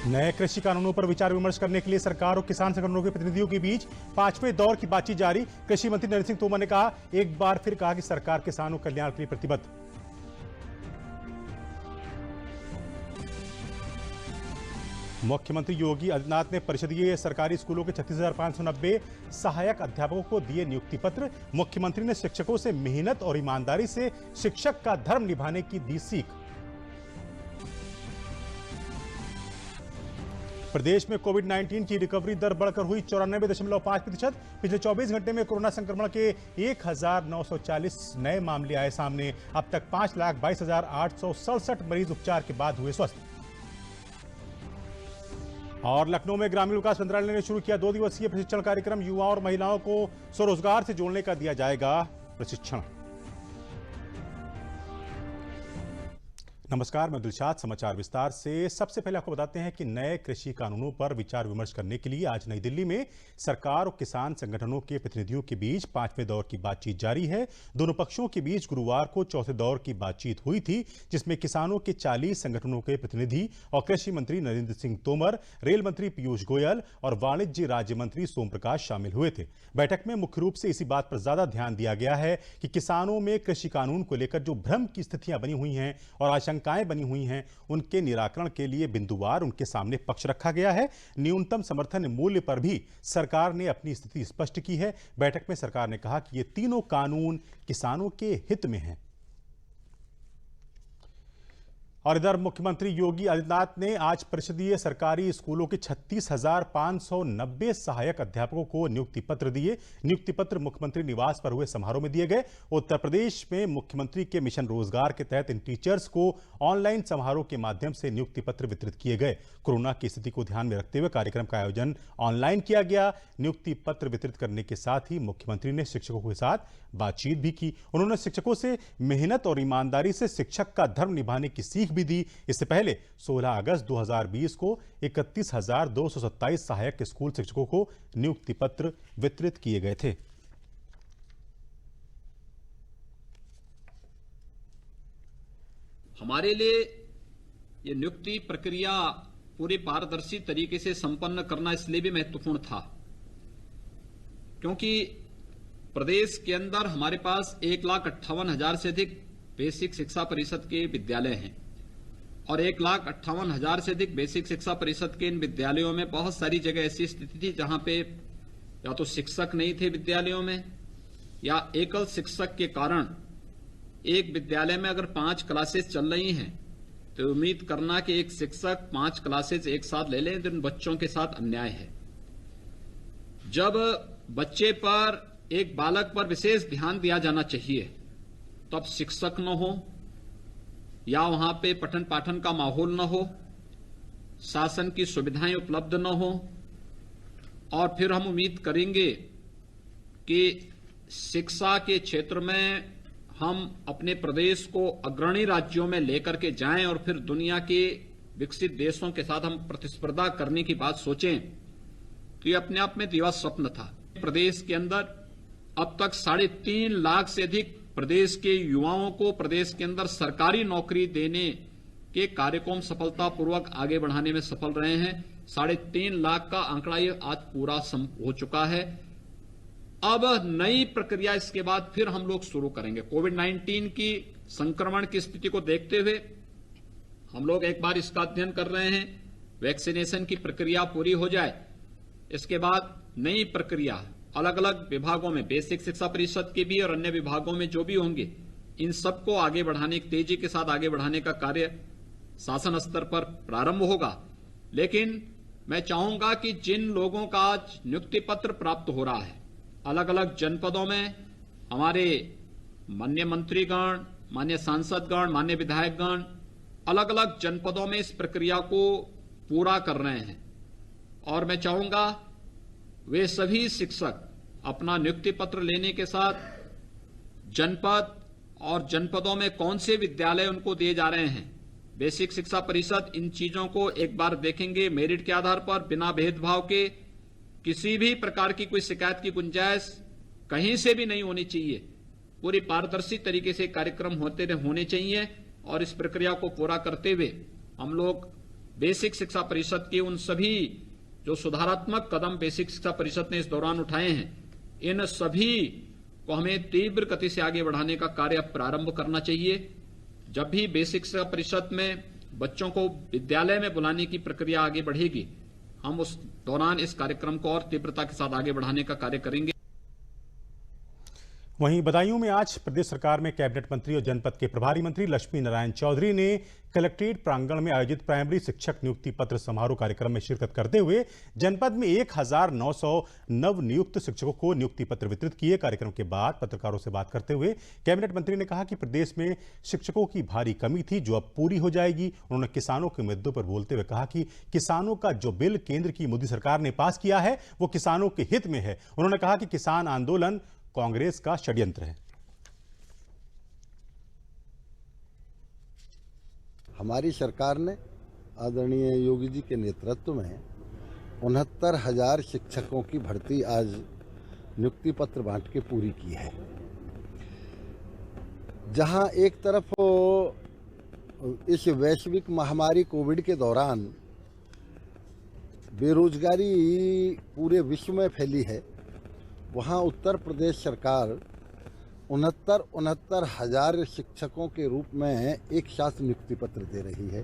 नए कृषि कानूनों पर विचार विमर्श करने के लिए सरकार और किसान संगठनों के प्रतिनिधियों के बीच पांचवें दौर की बातचीत जारी। कृषि मंत्री नरेंद्र सिंह तोमर ने कहा, एक बार फिर कहा कि सरकार किसानों कल्याण के लिए प्रतिबद्ध। मुख्यमंत्री योगी आदित्यनाथ ने परिषदीय सरकारी स्कूलों के 36,590 सहायक अध्यापकों को दिए नियुक्ति पत्र। मुख्यमंत्री ने शिक्षकों से मेहनत और ईमानदारी से शिक्षक का धर्म निभाने की दी सीख। प्रदेश में कोविड-19 की रिकवरी दर बढ़कर हुई 94.5%। पिछले 24 घंटे में कोरोना संक्रमण के 1,940 नए मामले आए सामने। अब तक 5,22,867 मरीज उपचार के बाद हुए स्वस्थ। और लखनऊ में ग्रामीण विकास मंत्रालय ने शुरू किया 2 दिवसीय प्रशिक्षण कार्यक्रम। युवा और महिलाओं को स्वरोजगार से जोड़ने का दिया जाएगा प्रशिक्षण। नमस्कार, मैं दिलशाद। समाचार विस्तार से। सबसे पहले आपको बताते हैं कि नए कृषि कानूनों पर विचार विमर्श करने के लिए आज नई दिल्ली में सरकार और किसान संगठनों के प्रतिनिधियों के बीच पांचवें दौर की बातचीत जारी है। दोनों पक्षों के बीच गुरुवार को चौथे दौर की बातचीत हुई थी, जिसमें किसानों के 40 संगठनों के प्रतिनिधि और कृषि मंत्री नरेंद्र सिंह तोमर, रेल मंत्री पीयूष गोयल और वाणिज्य राज्य मंत्री सोम प्रकाश शामिल हुए थे। बैठक में मुख्य रूप से इसी बात पर ज्यादा ध्यान दिया गया है कि किसानों में कृषि कानून को लेकर जो भ्रम की स्थितियां बनी हुई हैं और आशंकाएं बनी हुई हैं, उनके निराकरण के लिए बिंदुवार उनके सामने पक्ष रखा गया है। न्यूनतम समर्थन मूल्य पर भी सरकार ने अपनी स्थिति स्पष्ट की है। बैठक में सरकार ने कहा कि ये तीनों कानून किसानों के हित में हैं। और इधर मुख्यमंत्री योगी आदित्यनाथ ने आज परिषदीय सरकारी स्कूलों के 36,590 सहायक अध्यापकों को नियुक्ति पत्र दिए। नियुक्ति पत्र मुख्यमंत्री निवास पर हुए समारोह में दिए गए। उत्तर प्रदेश में मुख्यमंत्री के मिशन रोजगार के तहत इन टीचर्स को ऑनलाइन समारोह के माध्यम से नियुक्ति पत्र वितरित किए गए। कोरोना की स्थिति को ध्यान में रखते हुए कार्यक्रम का आयोजन ऑनलाइन किया गया। नियुक्ति पत्र वितरित करने के साथ ही मुख्यमंत्री ने शिक्षकों के साथ बातचीत भी की। उन्होंने शिक्षकों से मेहनत और ईमानदारी से शिक्षक का धर्म निभाने की सीख भी दी। इससे पहले 16 अगस्त 2020 को 31,227 सहायक स्कूल शिक्षकों को नियुक्ति पत्र वितरित किए गए थे। हमारे लिए ये नियुक्ति प्रक्रिया पूरी पारदर्शी तरीके से संपन्न करना इसलिए भी महत्वपूर्ण था क्योंकि प्रदेश के अंदर हमारे पास 1,58,000 से अधिक बेसिक शिक्षा परिषद के विद्यालय हैं और 1,58,000 से अधिक बेसिक शिक्षा परिषद के इन विद्यालयों में बहुत सारी जगह ऐसी स्थिति थी जहां पे या तो शिक्षक नहीं थे विद्यालयों में या एकल शिक्षक के कारण एक विद्यालय में अगर 5 क्लासेस चल रही हैं तो उम्मीद करना कि एक शिक्षक 5 क्लासेस एक साथ ले लें तो इन बच्चों के साथ अन्याय है। जब बच्चे पर, एक बालक पर विशेष ध्यान दिया जाना चाहिए तब शिक्षक न हो या वहां पे पठन पाठन का माहौल न हो, शासन की सुविधाएं उपलब्ध न हो और फिर हम उम्मीद करेंगे कि शिक्षा के क्षेत्र में हम अपने प्रदेश को अग्रणी राज्यों में लेकर के जाएं और फिर दुनिया के विकसित देशों के साथ हम प्रतिस्पर्धा करने की बात सोचें तो ये अपने आप में दिवा स्वप्न था। प्रदेश के अंदर अब तक 3.5 लाख से अधिक प्रदेश के युवाओं को प्रदेश के अंदर सरकारी नौकरी देने के कार्यक्रम सफलतापूर्वक आगे बढ़ाने में सफल रहे हैं। 3.5 लाख का आंकड़ा ये आज पूरा हो चुका है। अब नई प्रक्रिया इसके बाद फिर हम लोग शुरू करेंगे। कोविड-19 की संक्रमण की स्थिति को देखते हुए हम लोग एक बार इसका अध्ययन कर रहे हैं, वैक्सीनेशन की प्रक्रिया पूरी हो जाए, इसके बाद नई प्रक्रिया अलग अलग विभागों में, बेसिक शिक्षा परिषद के भी और अन्य विभागों में जो भी होंगे, इन सबको आगे बढ़ाने, तेजी के साथ आगे बढ़ाने का कार्य शासन स्तर पर प्रारंभ होगा। लेकिन मैं चाहूंगा कि जिन लोगों का आज नियुक्ति पत्र प्राप्त हो रहा है, अलग अलग जनपदों में हमारे माननीय मंत्रीगण, माननीय सांसदगण, माननीय विधायकगण अलग अलग जनपदों में इस प्रक्रिया को पूरा कर रहे हैं और मैं चाहूंगा वे सभी शिक्षक अपना नियुक्ति पत्र लेने के साथ जनपद और जनपदों में कौन से विद्यालय उनको दिए जा रहे हैं, बेसिक शिक्षा परिषद इन चीजों को एक बार देखेंगे। मेरिट के आधार पर बिना भेदभाव के किसी भी प्रकार की कोई शिकायत की गुंजाइश कहीं से भी नहीं होनी चाहिए। पूरी पारदर्शी तरीके से कार्यक्रम होने चाहिए और इस प्रक्रिया को पूरा करते हुए हम लोग बेसिक शिक्षा परिषद के उन सभी जो सुधारात्मक कदम बेसिक शिक्षा परिषद ने इस दौरान उठाए हैं, इन सभी को हमें तीव्र गति से आगे बढ़ाने का कार्य अब प्रारंभ करना चाहिए। जब भी बेसिक शिक्षा परिषद में बच्चों को विद्यालय में बुलाने की प्रक्रिया आगे बढ़ेगी, हम उस दौरान इस कार्यक्रम को और तीव्रता के साथ आगे बढ़ाने का कार्य करेंगे। वहीं बदायूं में आज प्रदेश सरकार में कैबिनेट मंत्री और जनपद के प्रभारी मंत्री लक्ष्मी नारायण चौधरी ने कलेक्ट्रेट प्रांगण में आयोजित प्राइमरी शिक्षक नियुक्ति पत्र समारोह कार्यक्रम में शिरकत करते हुए जनपद में 1900 नव नियुक्त शिक्षकों को नियुक्ति पत्र वितरित किए। कार्यक्रम के बाद पत्रकारों से बात करते हुए कैबिनेट मंत्री ने कहा कि प्रदेश में शिक्षकों की भारी कमी थी, जो अब पूरी हो जाएगी। उन्होंने किसानों के मुद्दों पर बोलते हुए कहा कि किसानों का जो बिल केंद्र की मोदी सरकार ने पास किया है वो किसानों के हित में है। उन्होंने कहा कि किसान आंदोलन कांग्रेस का षड्यंत्र है। हमारी सरकार ने आदरणीय योगी जी के नेतृत्व में 69,000 शिक्षकों की भर्ती आज नियुक्ति पत्र बांट के पूरी की है। जहां एक तरफ इस वैश्विक महामारी कोविड के दौरान बेरोजगारी पूरे विश्व में फैली है, वहाँ उत्तर प्रदेश सरकार 69,000 शिक्षकों के रूप में एक साथ नियुक्ति पत्र दे रही है।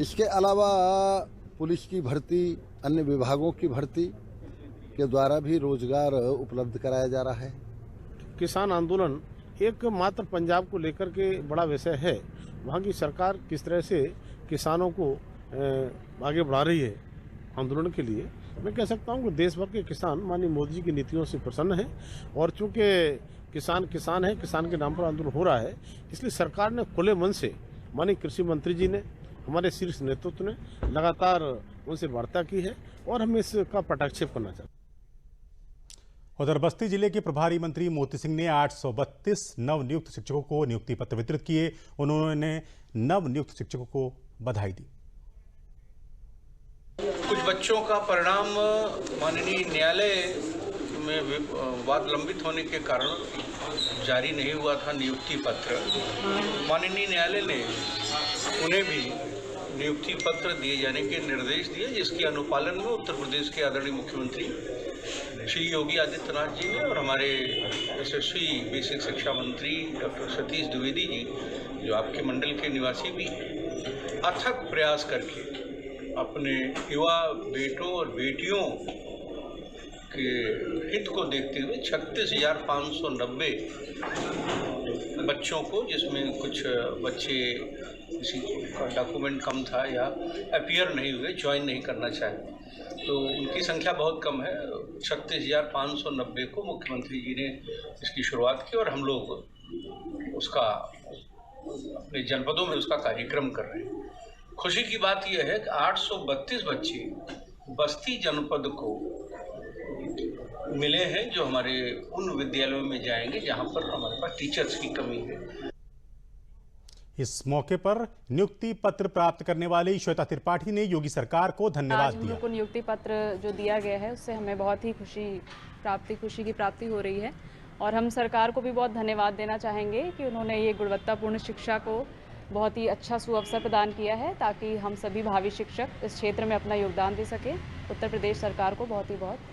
इसके अलावा पुलिस की भर्ती, अन्य विभागों की भर्ती के द्वारा भी रोजगार उपलब्ध कराया जा रहा है। किसान आंदोलन एक मात्र पंजाब को लेकर के बड़ा विषय है। वहाँ की सरकार किस तरह से किसानों को आगे बढ़ा रही है आंदोलन के लिए, मैं कह सकता हूँ कि देश भर के किसान माननीय मोदी जी की नीतियों से प्रसन्न हैं। और चूंकि किसान है, किसान के नाम पर आंदोलन हो रहा है, इसलिए सरकार ने खुले मन से माननीय कृषि मंत्री जी ने, हमारे शीर्ष नेतृत्व ने लगातार उनसे वार्ता की है और हम इसका पटाक्षेप करना चाहते हैं। उधर बस्ती जिले के प्रभारी मंत्री मोती सिंह ने 832 नव नियुक्त शिक्षकों को नियुक्ति पत्र वितरित किए। उन्होंने नव नियुक्त शिक्षकों को बधाई दी। कुछ बच्चों का परिणाम माननीय न्यायालय में वाद लंबित होने के कारण जारी नहीं हुआ था नियुक्ति पत्र। माननीय न्यायालय ने उन्हें भी नियुक्ति पत्र दिए जाने के निर्देश दिए, जिसके अनुपालन में उत्तर प्रदेश के आदरणीय मुख्यमंत्री श्री योगी आदित्यनाथ जी ने और हमारे यशस्वी बेसिक शिक्षा मंत्री डॉक्टर सतीश द्विवेदी जी, जो आपके मंडल के निवासी भी हैं, अथक प्रयास करके अपने युवा बेटों और बेटियों के हित को देखते हुए 36,590 बच्चों को, जिसमें कुछ बच्चे किसी का डॉक्यूमेंट कम था या अपीयर नहीं हुए, ज्वाइन नहीं करना चाहे, तो उनकी संख्या बहुत कम है। 36,590 को मुख्यमंत्री जी ने इसकी शुरुआत की और हम लोग उसका अपने जनपदों में उसका कार्यक्रम कर रहे हैं। खुशी की बात यह है कि 832 बच्चे बस्ती जनपद को मिले हैं, जो हमारे उन विद्यालयों में जाएंगे जहां पर हमारे पास टीचर्स की कमी है। इस मौके पर नियुक्ति पत्र प्राप्त करने वाली श्वेता त्रिपाठी ने योगी सरकार को धन्यवाद दिया। को नियुक्ति पत्र जो दिया गया है उससे हमें बहुत ही खुशी की प्राप्ति हो रही है और हम सरकार को भी बहुत धन्यवाद देना चाहेंगे कि उन्होंने ये गुणवत्तापूर्ण शिक्षा को बहुत ही अच्छा सुअवसर प्रदान किया है, ताकि हम सभी भावी शिक्षक इस क्षेत्र में अपना योगदान दे सकें। उत्तर प्रदेश सरकार को बहुत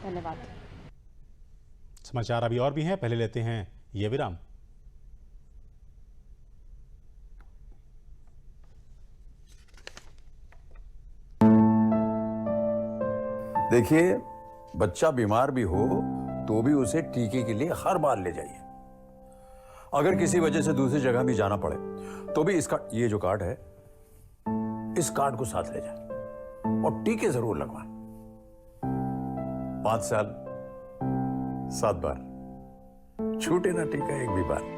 धन्यवाद। समाचार अभी और भी हैं, पहले लेते हैं ये विराम। देखिए, बच्चा बीमार भी हो तो भी उसे टीके के लिए हर बार ले जाइए। अगर किसी वजह से दूसरी जगह भी जाना पड़े तो भी इसका ये जो कार्ड है, इस कार्ड को साथ ले जाए और टीके जरूर लगवाएं। 5 साल 7 बार, छूटे ना टीका एक भी बार।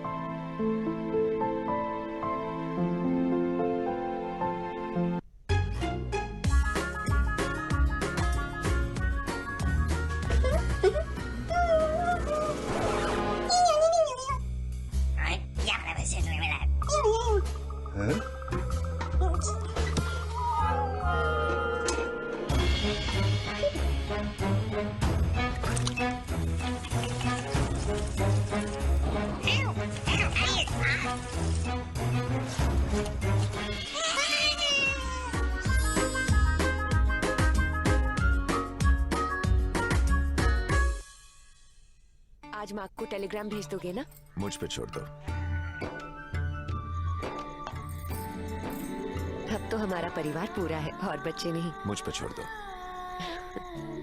आज मार्क को टेलीग्राम भेज दोगे ना? मुझ पे छोड़ दो। अब तो हमारा परिवार पूरा है और बच्चे नहीं। मुझ पे छोड़ दो।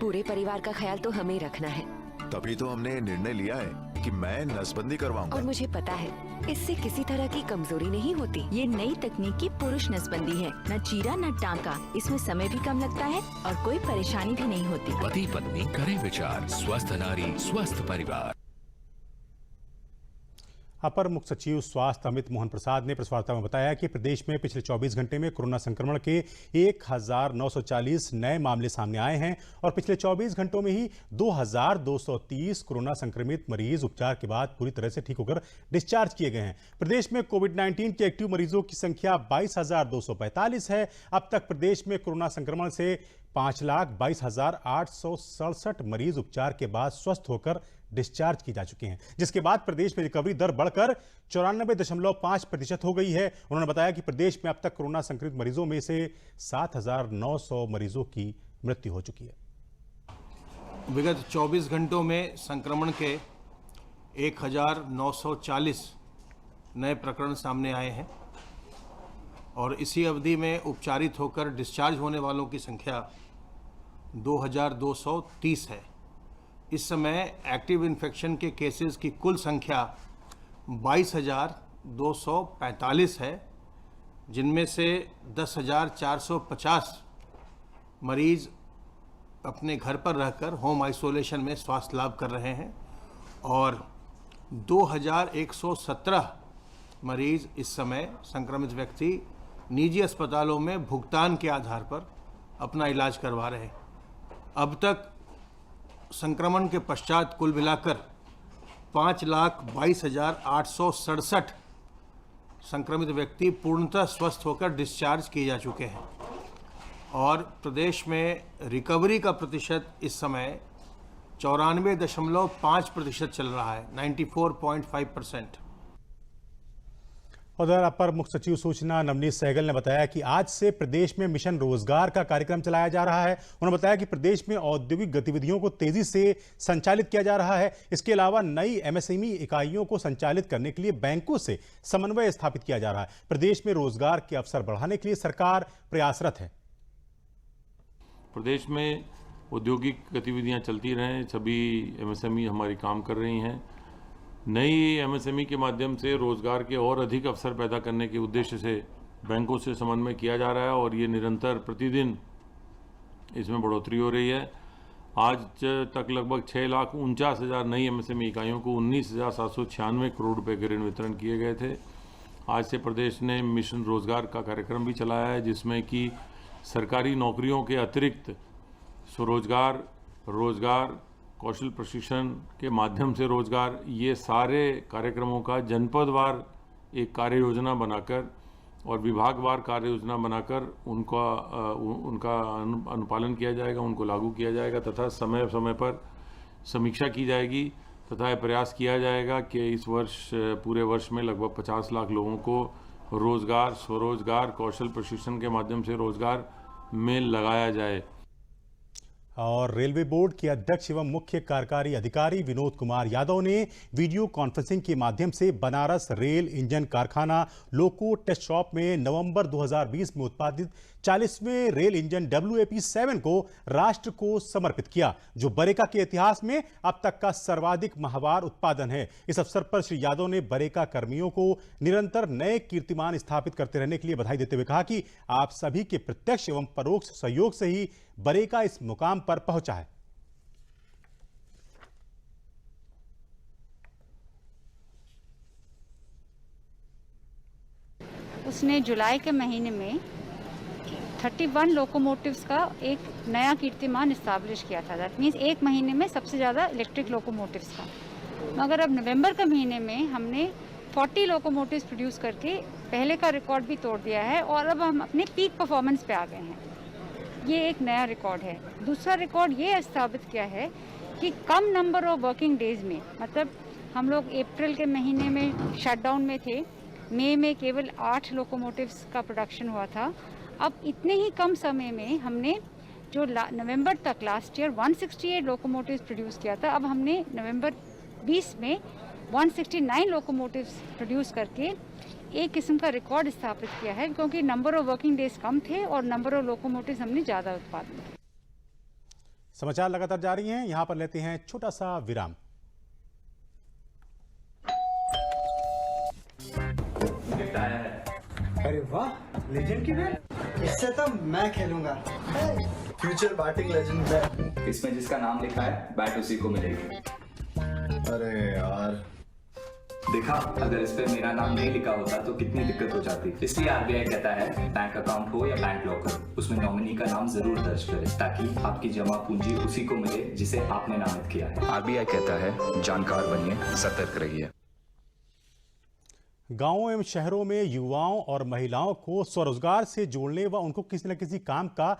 पूरे परिवार का ख्याल तो हमें रखना है। तभी तो हमने निर्णय लिया है कि मैं नसबंदी करवाऊंगा। और मुझे पता है इससे किसी तरह की कमजोरी नहीं होती। ये नई तकनीकी पुरुष नसबंदी है, न चीरा न टांका, इसमें समय भी कम लगता है और कोई परेशानी भी नहीं होती। पति पत्नी करें विचार, स्वस्थ नारी स्वस्थ परिवार। अपर मुख्य सचिव स्वास्थ्य अमित मोहन प्रसाद ने प्रेस वार्ता में बताया कि प्रदेश में पिछले 24 घंटे में कोरोना संक्रमण के 1940 नए मामले सामने आए हैं और पिछले 24 घंटों में ही 2230 कोरोना संक्रमित मरीज उपचार के बाद पूरी तरह से ठीक होकर डिस्चार्ज किए गए हैं। प्रदेश में कोविड-19 के एक्टिव मरीजों की संख्या 22,245 है। अब तक प्रदेश में कोरोना संक्रमण से 5,22,867 मरीज उपचार के बाद स्वस्थ होकर डिस्चार्ज किए जा चुके हैं, जिसके बाद प्रदेश में रिकवरी दर बढ़कर 94.5% हो गई है। उन्होंने बताया कि प्रदेश में अब तक कोरोना संक्रमित मरीजों में से 7,900 मरीजों की मृत्यु हो चुकी है। विगत 24 घंटों में संक्रमण के 1,940 नए प्रकरण सामने आए हैं और इसी अवधि में उपचारित होकर डिस्चार्ज होने वालों की संख्या 2,230 है। इस समय एक्टिव इन्फेक्शन के केसेस की कुल संख्या 22,245 है, जिनमें से 10,450 मरीज अपने घर पर रहकर होम आइसोलेशन में स्वास्थ्य लाभ कर रहे हैं और 2,117 मरीज इस समय संक्रमित व्यक्ति निजी अस्पतालों में भुगतान के आधार पर अपना इलाज करवा रहे हैं। अब तक संक्रमण के पश्चात कुल मिलाकर 5,22,867 संक्रमित व्यक्ति पूर्णतः स्वस्थ होकर डिस्चार्ज किए जा चुके हैं और प्रदेश में रिकवरी का प्रतिशत इस समय 94.5% चल रहा है, 94.5%। उधर अपर मुख्य सचिव सूचना नवनीत सहगल ने बताया कि आज से प्रदेश में मिशन रोजगार का कार्यक्रम चलाया जा रहा है। उन्होंने बताया कि प्रदेश में औद्योगिक गतिविधियों को तेजी से संचालित किया जा रहा है। इसके अलावा नई एमएसएमई इकाइयों को संचालित करने के लिए बैंकों से समन्वय स्थापित किया जा रहा है। प्रदेश में रोजगार के अवसर बढ़ाने के लिए सरकार प्रयासरत है। प्रदेश में औद्योगिक गतिविधियां चलती रहें, सभी एमएसएमई हमारी काम कर रही हैं। नई एमएसएमई के माध्यम से रोजगार के और अधिक अवसर पैदा करने के उद्देश्य से बैंकों से समन्वय किया जा रहा है और ये निरंतर प्रतिदिन इसमें बढ़ोतरी हो रही है। आज तक लगभग 6,49,000 नई एमएसएमई इकाइयों को 19,796 करोड़ रुपए के ऋण वितरण किए गए थे। आज से प्रदेश ने मिशन रोजगार का कार्यक्रम भी चलाया है, जिसमें कि सरकारी नौकरियों के अतिरिक्त स्वरोजगार, रोजगार, कौशल प्रशिक्षण के माध्यम से रोजगार, ये सारे कार्यक्रमों का जनपदवार एक कार्य योजना बनाकर और विभागवार कार्य योजना बनाकर उनका अनुपालन किया जाएगा, उनको लागू किया जाएगा तथा समय समय पर समीक्षा की जाएगी तथा प्रयास किया जाएगा कि इस वर्ष पूरे वर्ष में लगभग 50 लाख लोगों को रोजगार, स्वरोजगार, कौशल प्रशिक्षण के माध्यम से रोजगार में लगाया जाए। और रेलवे बोर्ड के अध्यक्ष एवं मुख्य कार्यकारी अधिकारी विनोद कुमार यादव ने वीडियो कॉन्फ्रेंसिंग के माध्यम से बनारस रेल इंजन कारखाना लोको टेस्ट शॉप में नवंबर 2020 में उत्पादित 40वें रेल इंजन WAP-7 को राष्ट्र को समर्पित किया, जो बरेका के इतिहास में अब तक का सर्वाधिक माहवार उत्पादन है। इस अवसर पर श्री यादव ने बरेका कर्मियों को निरंतर नए कीर्तिमान स्थापित करते रहने के लिए बधाई देते हुए कहा कि आप सभी के प्रत्यक्ष एवं परोक्ष सहयोग से ही बरेका इस मुकाम पर पहुंचा है। उसने जुलाई के महीने में 31 लोकोमोटिव्स का एक नया कीर्तिमान इस्टेब्लिश किया था। दैट मीन्स एक महीने में सबसे ज़्यादा इलेक्ट्रिक लोकोमोटिव्स का। मगर अब नवंबर के महीने में हमने 40 लोकोमोटिव्स प्रोड्यूस करके पहले का रिकॉर्ड भी तोड़ दिया है और अब हम अपने पीक परफॉर्मेंस पे आ गए हैं। ये एक नया रिकॉर्ड है। दूसरा रिकॉर्ड ये स्थापित किया है कि कम नंबर ऑफ वर्किंग डेज में, मतलब हम लोग अप्रैल के महीने में शटडाउन में थे, मई में केवल 8 लोकोमोटिव्स का प्रोडक्शन हुआ था। अब इतने ही कम समय में हमने जो नवंबर तक लास्ट ईयर 168 लोकोमोटिव्स प्रोड्यूस किया था, अब हमने नवंबर 2020 में 169 लोकोमोटिव्स प्रोड्यूस करके एक किस्म का रिकॉर्ड स्थापित किया है, क्योंकि नंबर ऑफ वर्किंग डेज कम थे और नंबर ऑफ लोकोमोटिव्स हमने ज़्यादा उत्पादन किया। समाचार लगातार जारी हैं, यहां पर लेते हैं छोटा सा विराम। अरे वाह, लेजेंड की बैट, इससे तो मैं खेलूंगा। Future batting legend bat. इसमें जिसका नाम लिखा है बैट उसी को मिलेगी। अरे यार, देखा, अगर इस पे मेरा नाम नहीं लिखा होता तो कितनी दिक्कत हो जाती। इसलिए आरबीआई कहता है बैंक अकाउंट हो या बैंक लॉकर, उसमें नॉमिनी का नाम जरूर दर्ज करें, ताकि आपकी जमा पूंजी उसी को मिले जिसे आपने नामित किया है। आरबीआई कहता है जानकार बनिए, सतर्क रहिए। गांवों एवं शहरों में युवाओं और महिलाओं को स्वरोजगार से जोड़ने व उनको किसी न किसी काम का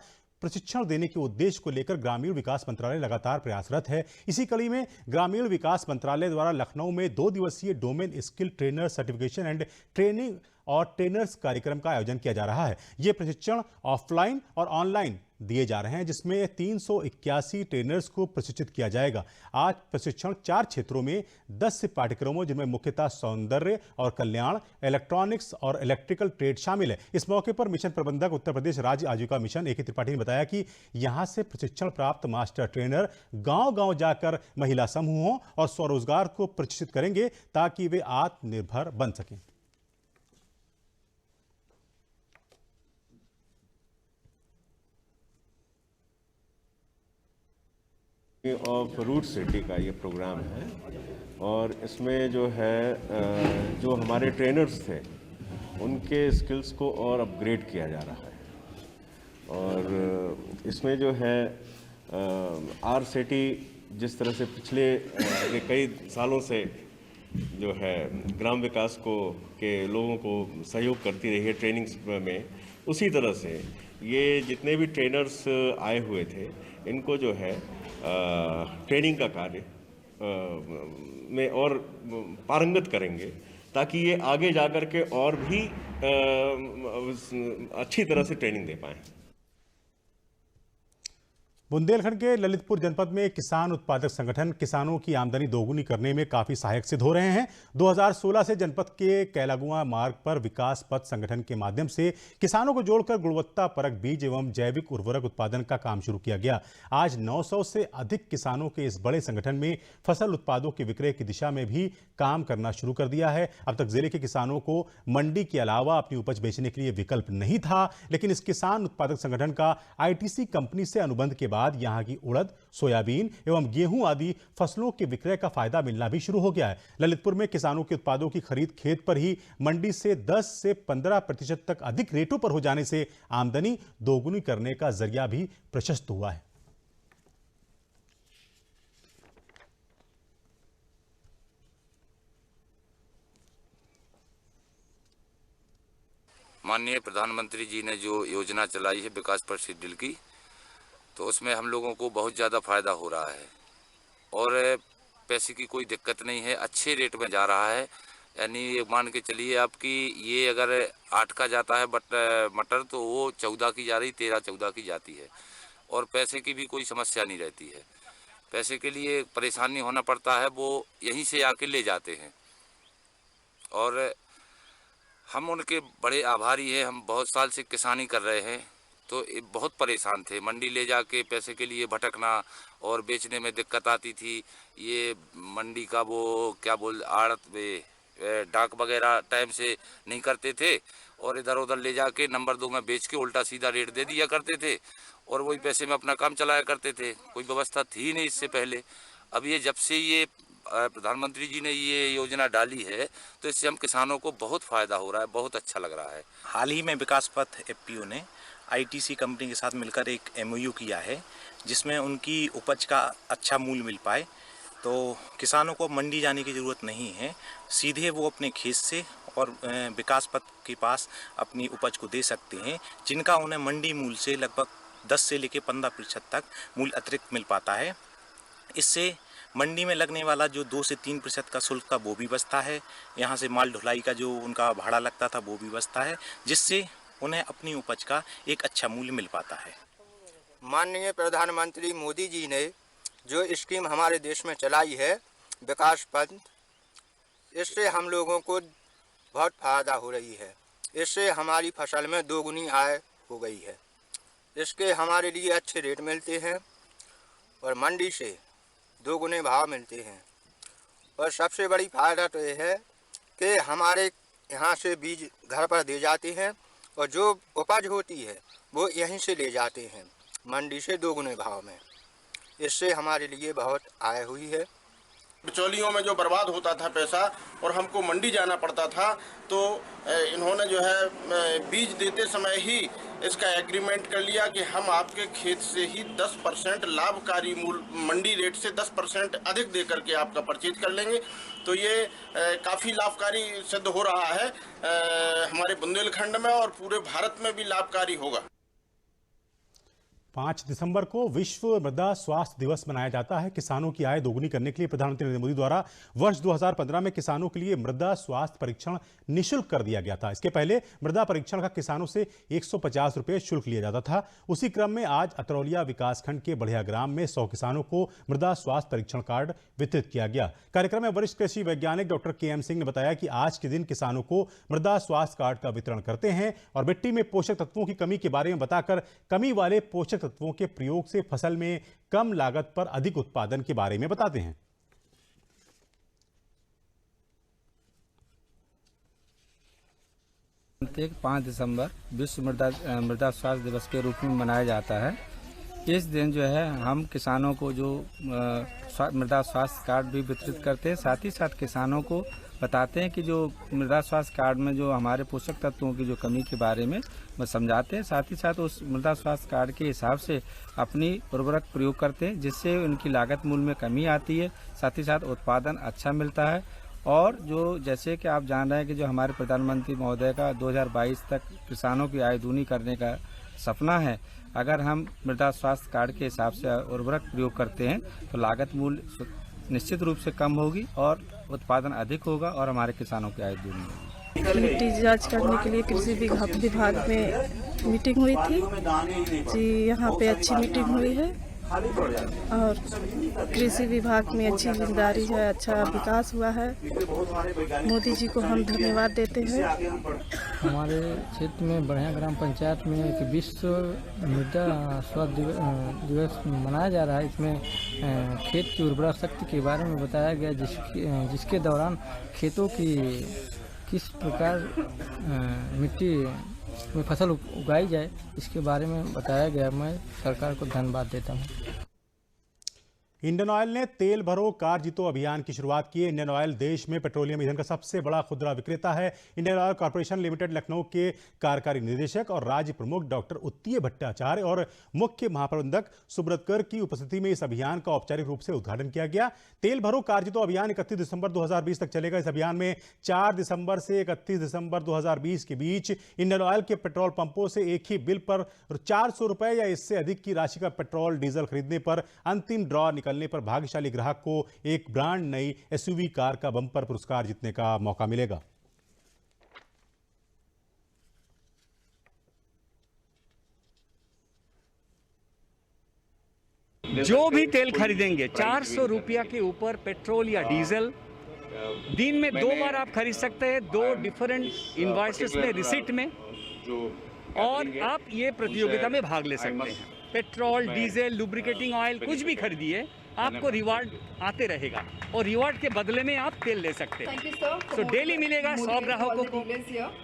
प्रशिक्षण देने के उद्देश्य को लेकर ग्रामीण विकास मंत्रालय लगातार प्रयासरत है। इसी कड़ी में ग्रामीण विकास मंत्रालय द्वारा लखनऊ में 2 दिवसीय domain skill trainer certification and training और ट्रेनर्स कार्यक्रम का आयोजन किया जा रहा है। ये प्रशिक्षण ऑफलाइन और ऑनलाइन दिए जा रहे हैं, जिसमें 381 ट्रेनर्स को प्रशिक्षित किया जाएगा। आज प्रशिक्षण 4 क्षेत्रों में 10 पाठ्यक्रमों, जिनमें मुख्यतः सौंदर्य और कल्याण, इलेक्ट्रॉनिक्स और इलेक्ट्रिकल ट्रेड शामिल है। इस मौके पर मिशन प्रबंधक उत्तर प्रदेश राज्य आजीविका मिशन ए.के. त्रिपाठी ने बताया कि यहां से प्रशिक्षण प्राप्त मास्टर ट्रेनर गांव-गांव जाकर महिला समूहों और स्वरोजगार को प्रशिक्षित करेंगे, ताकि वे आत्मनिर्भर बन सकें। ऑफ रूट सिटी का ये प्रोग्राम है, और इसमें जो है जो हमारे ट्रेनर्स थे उनके स्किल्स को और अपग्रेड किया जा रहा है। और इसमें जो है आर सिटी जिस तरह से पिछले कई सालों से जो है ग्राम विकास को के लोगों को सहयोग करती रही है ट्रेनिंग्स में, उसी तरह से ये जितने भी ट्रेनर्स आए हुए थे इनको जो है ट्रेनिंग का कार्य में और पारंगत करेंगे, ताकि ये आगे जाकर के और भी अच्छी तरह से ट्रेनिंग दे पाएं। बुंदेलखंड के ललितपुर जनपद में किसान उत्पादक संगठन किसानों की आमदनी दोगुनी करने में काफी सहायक सिद्ध हो रहे हैं। 2016 से जनपद के कैलागुआ मार्ग पर विकास पथ संगठन के माध्यम से किसानों को जोड़कर गुणवत्ता परक बीज एवं जैविक उर्वरक उत्पादन का काम शुरू किया गया। आज 900 से अधिक किसानों के इस बड़े संगठन में फसल उत्पादों के विक्रय की दिशा में भी काम करना शुरू कर दिया है। अब तक जिले के किसानों को मंडी के अलावा अपनी उपज बेचने के लिए विकल्प नहीं था, लेकिन इस किसान उत्पादक संगठन का आईटीसी कंपनी से अनुबंध के बाद यहां की उड़द, सोयाबीन एवं गेहूं आदि फसलों के विक्रय का फायदा मिलना भी शुरू हो गया है। ललितपुर में किसानों के उत्पादों की खरीद खेत पर ही मंडी से 10 से 15% तक अधिक रेटों पर हो जाने से आमदनी दोगुनी करने का जरिया भी प्रशस्त हुआ है। माननीय प्रधानमंत्री जी ने जो योजना चलाई है विकास पर शेड्यूल की, तो उसमें हम लोगों को बहुत ज़्यादा फायदा हो रहा है और पैसे की कोई दिक्कत नहीं है, अच्छे रेट में जा रहा है। यानी मान के चलिए आपकी ये अगर 8 का जाता है मटर, तो वो 14 की जा रही, 13-14 की जाती है, और पैसे की भी कोई समस्या नहीं रहती है। पैसे के लिए परेशानी होना पड़ता है, वो यहीं से आके ले जाते हैं और हम उनके बड़े आभारी हैं। हम बहुत साल से किसानी कर रहे हैं, तो बहुत परेशान थे, मंडी ले जाके पैसे के लिए भटकना और बेचने में दिक्कत आती थी। ये मंडी का वो क्या बोल आड़त में डाक वगैरह टाइम से नहीं करते थे और इधर उधर ले जाके नंबर 2 में बेच के उल्टा सीधा रेट दे दिया करते थे और वही पैसे में अपना काम चलाया करते थे। कोई व्यवस्था थी नहीं इससे पहले। अब ये जब से ये प्रधानमंत्री जी ने ये योजना डाली है, तो इससे हम किसानों को बहुत फ़ायदा हो रहा है, बहुत अच्छा लग रहा है। हाल ही में विकास पथ एफपीओ ने आईटीसी कंपनी के साथ मिलकर एक एमओयू किया है, जिसमें उनकी उपज का अच्छा मूल्य मिल पाए, तो किसानों को मंडी जाने की ज़रूरत नहीं है। सीधे वो अपने खेत से और विकास पथ के पास अपनी उपज को दे सकते हैं, जिनका उन्हें मंडी मूल्य से लगभग 10 से लेकर 15% तक मूल्य अतिरिक्त मिल पाता है। इससे मंडी में लगने वाला जो 2 से 3% का शुल्क था वो भी बचता है। यहाँ से माल ढुलाई का जो उनका भाड़ा लगता था वो भी बचता है, जिससे उन्हें अपनी उपज का एक अच्छा मूल्य मिल पाता है। माननीय प्रधानमंत्री मोदी जी ने जो स्कीम हमारे देश में चलाई है, विकास पंत। इससे हम लोगों को बहुत फायदा हो रही है। इससे हमारी फसल में दोगुनी आय हो गई है। इसके हमारे लिए अच्छे रेट मिलते हैं और मंडी से दोगुने भाव मिलते हैं। और सबसे बड़ी फायदा तो ये है कि हमारे यहाँ से बीज घर पर दे जाते हैं और जो उपज होती है वो यहीं से ले जाते हैं मंडी से दोगुने भाव में। इससे हमारे लिए बहुत आय हुई है। बिचौलियों में जो बर्बाद होता था पैसा और हमको मंडी जाना पड़ता था, तो इन्होंने जो है बीज देते समय ही इसका एग्रीमेंट कर लिया कि हम आपके खेत से ही 10% लाभकारी मूल्य मंडी रेट से 10% अधिक दे करके आपका परचेज कर लेंगे। तो ये काफ़ी लाभकारी सिद्ध हो रहा है हमारे बुंदेलखंड में और पूरे भारत में भी लाभकारी होगा। 5 दिसंबर को विश्व मृदा स्वास्थ्य दिवस मनाया जाता है। किसानों की आय दोगुनी करने के लिए प्रधानमंत्री नरेंद्र मोदी द्वारा वर्ष 2015 में किसानों के लिए मृदा स्वास्थ्य परीक्षण निःशुल्क कर दिया गया था। इसके पहले मृदा परीक्षण का किसानों से 150 रुपये शुल्क लिया जाता था। उसी क्रम में आज अतरौलिया विकासखंड के बढ़िया ग्राम में 100 किसानों को मृदा स्वास्थ्य परीक्षण कार्ड वितरित किया गया। कार्यक्रम में वरिष्ठ कृषि वैज्ञानिक डॉक्टर KM सिंह ने बताया कि आज के दिन किसानों को मृदा स्वास्थ्य कार्ड का वितरण करते हैं और मिट्टी में पोषक तत्वों की कमी के बारे में बताकर कमी वाले पोषक तत्वों के प्रयोग से फसल में कम लागत पर अधिक उत्पादन के बारे में बताते हैं। प्रत्येक 5 दिसंबर विश्व मृदा स्वास्थ्य दिवस के रूप में मनाया जाता है। इस दिन जो है हम किसानों को जो मृदा स्वास्थ्य कार्ड भी वितरित करते हैं, साथ ही साथ किसानों को बताते हैं कि जो मृदा स्वास्थ्य कार्ड में जो हमारे पोषक तत्वों की जो कमी के बारे में वो समझाते हैं। साथ ही साथ उस मृदा स्वास्थ्य कार्ड के हिसाब से अपनी उर्वरक प्रयोग करते हैं, जिससे उनकी लागत मूल्य में कमी आती है। साथ ही साथ उत्पादन अच्छा मिलता है। और जो जैसे कि आप जान रहे हैं कि जो हमारे प्रधानमंत्री महोदय का 2022 तक किसानों की आय दूनी करने का सपना है, अगर हम मृदा स्वास्थ्य कार्ड के हिसाब से उर्वरक प्रयोग करते हैं तो लागत मूल्य निश्चित रूप से कम होगी और उत्पादन अधिक होगा और हमारे किसानों की आय दूनी होगी। मिट्टी जांच करने के लिए कृषि विभाग में मीटिंग हुई थी जी। यहाँ पे अच्छी मीटिंग हुई है और कृषि विभाग में अच्छी जिम्मेदारी है, अच्छा विकास हुआ है। मोदी जी को हम धन्यवाद देते हैं। हमारे क्षेत्र में बढ़िया ग्राम पंचायत में एक विश्व मृदा स्वास्थ्य दिवस मनाया जा रहा है। इसमें खेत की उर्वरा शक्ति के बारे में बताया गया, जिसके दौरान खेतों की किस प्रकार मिट्टी में फसल उगाई जाए, इसके बारे में बताया गया। मैं सरकार को धन्यवाद देता हूँ। इंडियन ऑयल ने तेल भरो कार जीतो अभियान की शुरुआत की है। इंडियन ऑयल देश में पेट्रोलियम ईंधन का सबसे बड़ा खुदरा विक्रेता है। Indian oil corporation limited Lucknow के कार्यकारी निदेशक और राज्य प्रमुख डॉक्टर उत्तीय भट्टाचार्य और मुख्य महाप्रबंधक सुब्रत कर की उपस्थिति में इस अभियान का औपचारिक रूप से उद्घाटन किया गया। तेल भरो कार जीतो अभियान 31 दिसंबर 2020 तक चलेगा। इस अभियान में 4 दिसंबर से 31 दिसंबर 2020 के बीच इंडियन ऑयल के पेट्रोल पंपों से एक ही बिल पर 400 रुपए या इससे अधिक की राशि का पेट्रोल डीजल खरीदने पर अंतिम ड्रॉ निकलने पर भाग्यशाली ग्राहक को एक ब्रांड नई SUV कार का बम्पर पुरस्कार जीतने का मौका मिलेगा। जो भी तेल खरीदेंगे 400 रुपया के ऊपर पेट्रोल या डीजल दिन में 2 बार आप खरीद सकते हैं, 2 डिफरेंट इनवॉइसेस में, रिसिप्ट में, और आप ये प्रतियोगिता में भाग ले सकते हैं। पेट्रोल, डीजल, लुब्रिकेटिंग ऑयल कुछ भी खरीदिए, आपको रिवार्ड आते रहेगा और रिवार्ड के बदले में आप तेल ले सकते हैं। तो डेली मिलेगा 100 ग्राहकों को,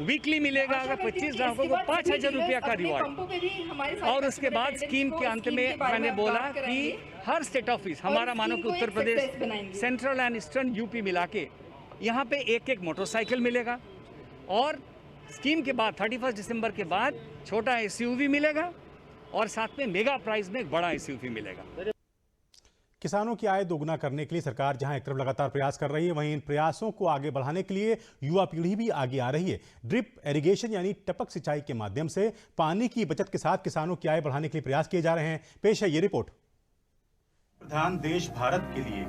वीकली मिलेगा अगर 25 ग्राहकों को 5000 रुपया का रिवार्ड। और उसके बाद स्कीम के अंत में मैंने बोला कि हर स्टेट ऑफिस, हमारा मानो कि Uttar Pradesh, central and eastern UP मिला के यहाँ पे एक मोटरसाइकिल मिलेगा। और स्कीम के बाद 31 दिसंबर के बाद छोटा SUV मिलेगा और साथ में मेगा प्राइस में एक बड़ा SUV मिलेगा। किसानों की आय दोगुना करने के लिए सरकार जहां एक तरफ लगातार प्रयास कर रही है, वहीं इन प्रयासों को आगे बढ़ाने के लिए युवा पीढ़ी भी आगे आ रही है। ड्रिप इरिगेशन यानी टपक सिंचाई के माध्यम से पानी की बचत के साथ किसानों की आय बढ़ाने के लिए प्रयास किए जा रहे हैं। पेश है ये रिपोर्ट। प्रधान देश भारत के लिए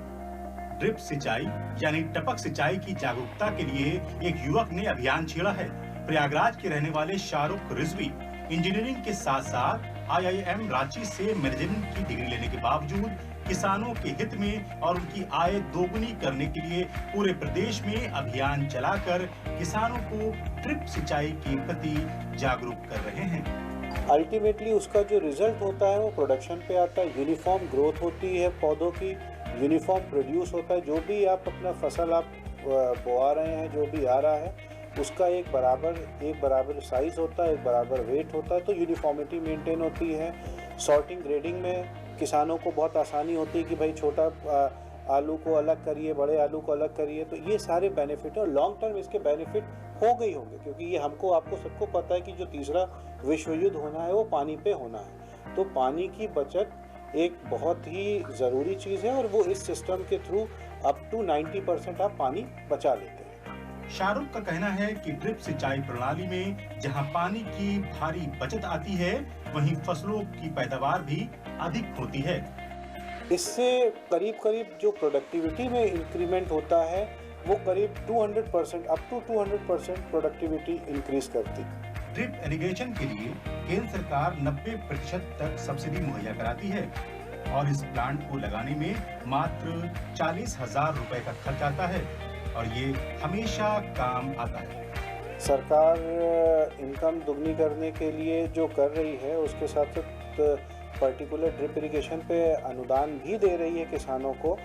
ड्रिप सिंचाई यानी टपक सिंचाई की जागरूकता के लिए एक युवक ने अभियान छेड़ा है। प्रयागराज के रहने वाले शाहरुख रिजवी इंजीनियरिंग के साथ साथ IIM रांची से मैनेजमेंट की डिग्री लेने के बावजूद किसानों के हित में और उनकी आय दोगुनी करने के लिए पूरे प्रदेश में अभियान चलाकर किसानों को ड्रिप सिंचाई के प्रति जागरूक कर रहे हैं। अल्टीमेटली उसका जो रिजल्ट होता है वो प्रोडक्शन पे आता है, यूनिफॉर्म ग्रोथ होती है पौधों की, यूनिफॉर्म प्रोड्यूस होता है। जो भी आप अपना फसल आप बोआ रहे हैं, जो भी आ रहा है उसका एक बराबर साइज होता है, एक बराबर वेट होता है, तो यूनिफॉर्मिटी मेंटेन होती है। सॉर्टिंग ग्रेडिंग में किसानों को बहुत आसानी होती है कि भाई छोटा आलू को अलग करिए, बड़े आलू को अलग करिए। तो ये सारे बेनिफिट है और लॉन्ग टर्म इसके बेनिफिट होंगे, क्योंकि ये आपको सबको पता है कि जो तीसरा विश्व युद्ध होना है वो पानी पे होना है। तो पानी की बचत एक बहुत ही ज़रूरी चीज़ है और वो इस सिस्टम के थ्रू अप टू 90% आप पानी बचा लेते हैं। शाहरुख का कहना है कि ड्रिप सिंचाई प्रणाली में जहां पानी की भारी बचत आती है, वहीं फसलों की पैदावार भी अधिक होती है। इससे करीब जो प्रोडक्टिविटी में इंक्रीमेंट होता है वो करीब 200% अप टू 200% प्रोडक्टिविटी इंक्रीज करती। ड्रिप इरिगेशन के लिए केंद्र सरकार 90% तक सब्सिडी मुहैया कराती है और इस प्लांट को लगाने में मात्र 40,000 रुपए का खर्च आता है और ये हमेशा काम आता है। सरकार इनकम दुगनी करने के लिए जो कर रही है उसके साथ पर्टिकुलर ड्रिप इरिगेशन पे अनुदान भी दे रही है किसानों को।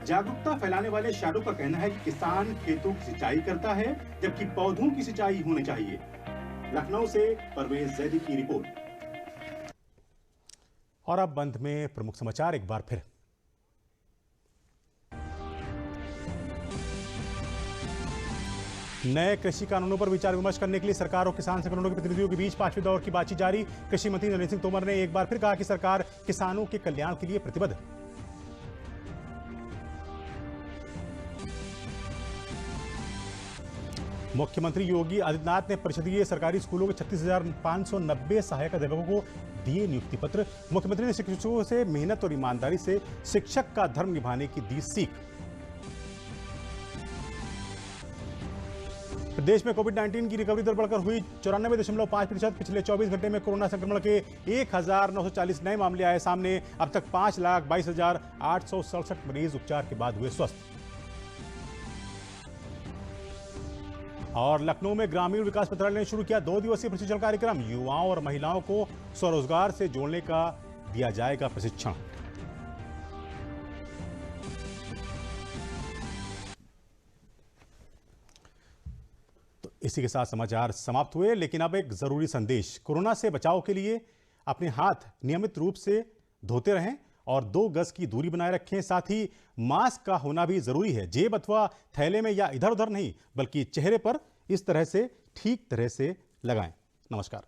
जागरूकता फैलाने वाले शाहरुख का कहना है कि किसान खेतों की सिंचाई करता है जबकि पौधों की सिंचाई होनी चाहिए। लखनऊ से परवेज जैदी की रिपोर्ट। और अब बंद में प्रमुख समाचार एक बार फिर। नए कृषि कानूनों पर विचार विमर्श करने के लिए सरकार और किसान संगठनों के प्रतिनिधियों के बीच 5वें दौर की बातचीत जारी। कृषि मंत्री नरेंद्र सिंह तोमर ने एक बार फिर कहा कि सरकार किसानों के कल्याण के लिए प्रतिबद्ध है। मुख्यमंत्री योगी आदित्यनाथ ने परिषदीय सरकारी स्कूलों के 36,590 सहायक अध्यापकों को दिए नियुक्ति पत्र। मुख्यमंत्री ने शिक्षकों से मेहनत और ईमानदारी से शिक्षक का धर्म निभाने की दी सीख। प्रदेश में कोविड-19 की रिकवरी दर बढ़कर हुई 94.5%। पिछले 24 घंटे में कोरोना संक्रमण के 1,940 नए मामले आए सामने। अब तक 5,22,867 मरीज उपचार के बाद हुए स्वस्थ। और लखनऊ में ग्रामीण विकास मंत्रालय ने शुरू किया 2 दिवसीय प्रशिक्षण कार्यक्रम। युवाओं और महिलाओं को स्वरोजगार से जोड़ने का दिया जाएगा प्रशिक्षण। इसी के साथ समाचार समाप्त हुए, लेकिन अब एक जरूरी संदेश। कोरोना से बचाव के लिए अपने हाथ नियमित रूप से धोते रहें और 2 गज की दूरी बनाए रखें। साथ ही मास्क का होना भी जरूरी है। जेब अथवा थैले में या इधर उधर नहीं, बल्कि चेहरे पर इस तरह से ठीक तरह से लगाएं। नमस्कार।